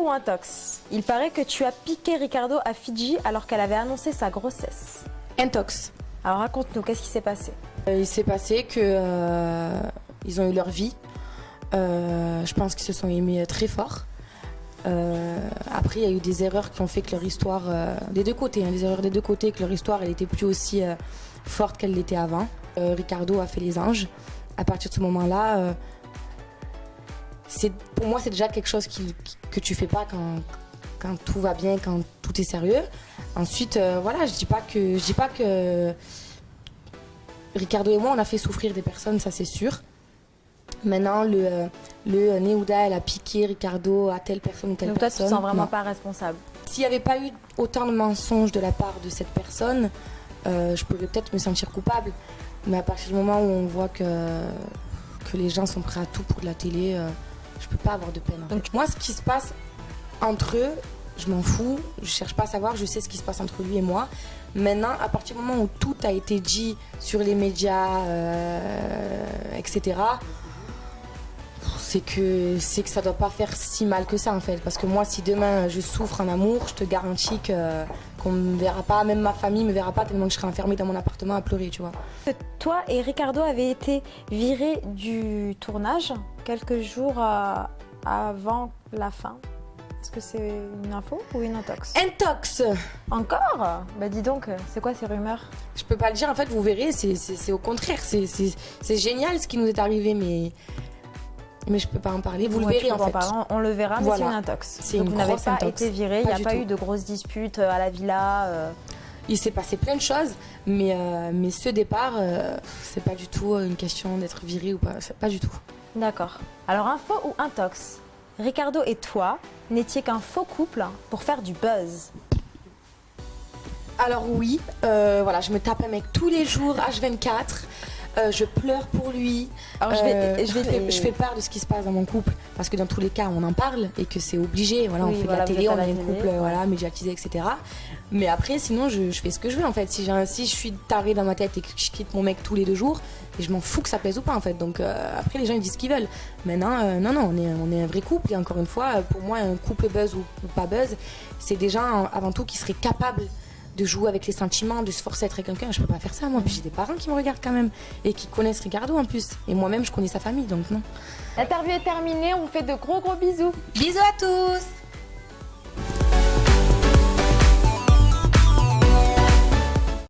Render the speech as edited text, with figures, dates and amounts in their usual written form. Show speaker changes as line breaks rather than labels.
ou intox? Il paraît que tu as piqué Ricardo à Fidji alors qu'elle avait annoncé sa grossesse.
Intox.
Alors raconte-nous, qu'est-ce qui s'est passé?
Il s'est passé que ils ont eu leur vie. Je pense qu'ils se sont aimés très fort. Après, il y a eu des erreurs qui ont fait que leur histoire, des deux côtés, des erreurs des deux côtés, que leur histoire, elle était plus aussi forte qu'elle l'était avant. Ricardo a fait les anges. À partir de ce moment-là, pour moi, c'est déjà quelque chose que tu fais pas quand tout va bien, quand tout est sérieux. Ensuite, voilà, je dis pas que Ricardo et moi, on a fait souffrir des personnes, ça c'est sûr. Maintenant, le Néouda, elle a piqué Ricardo à telle personne ou telle
Donc
personne.
toi, tu te sens vraiment
Non.
pas responsable?
S'il n'y avait pas eu autant de mensonges de la part de cette personne, je pourrais peut-être me sentir coupable. Mais à partir du moment où on voit que les gens sont prêts à tout pour de la télé, je peux pas avoir de peine. Donc moi, ce qui se passe entre eux, je m'en fous. Je cherche pas à savoir, je sais ce qui se passe entre lui et moi. Maintenant, à partir du moment où tout a été dit sur les médias, etc., c'est que ça doit pas faire si mal que ça en fait. Parce que moi, si demain je souffre en amour, je te garantis qu'on me verra pas, même ma famille me verra pas tellement que je serai enfermée dans mon appartement à pleurer, tu vois.
Toi et Ricardo avez été virés du tournage quelques jours avant la fin. Est-ce que c'est une info ou une intox?
Intox.
Encore? Bah dis donc, c'est quoi ces rumeurs?
Je peux pas le dire en fait, vous verrez, c'est au contraire, c'est génial ce qui nous est arrivé, mais je peux pas en parler, vous le verrez en fait.
On le verra, mais
Voilà.
c'est une intox.
C'est
donc
une
vous n'avez
grosse
pas
intox.
été virés, il n'y a
du
pas
tout.
eu de grosses disputes à la villa.
Il s'est passé plein de choses, mais ce départ, c'est pas du tout une question d'être viré ou pas, c'est pas du tout.
D'accord. Alors info ou intox? Ricardo et toi n'étiez qu'un faux couple pour faire du buzz.
Alors oui, voilà, je me tape un mec tous les jours, H24. Je pleure pour lui.
Alors
je fais part de ce qui se passe dans mon couple parce que dans tous les cas on en parle et que c'est obligé. Voilà,
Oui,
on fait
voilà,
de la
vous
télé,
êtes à
on
la
est un
télé,
couple,
ouais.
voilà, médiatisé, etc. Mais après, sinon, je fais ce que je veux en fait. Si je suis tarée dans ma tête et que je quitte mon mec tous les 2 jours, et je m'en fous que ça plaise ou pas en fait. Donc après, les gens ils disent ce qu'ils veulent. Maintenant, non, on est un vrai couple. Et encore une fois, pour moi, un couple buzz ou pas buzz, c'est des gens avant tout qui seraient capables de jouer avec les sentiments, de se forcer à être avec quelqu'un. Je peux pas faire ça, moi. Puis j'ai des parents qui me regardent quand même et qui connaissent Ricardo en plus. Et moi-même, je connais sa famille, donc non.
L'interview est terminée, on vous fait de gros bisous.
Bisous à tous!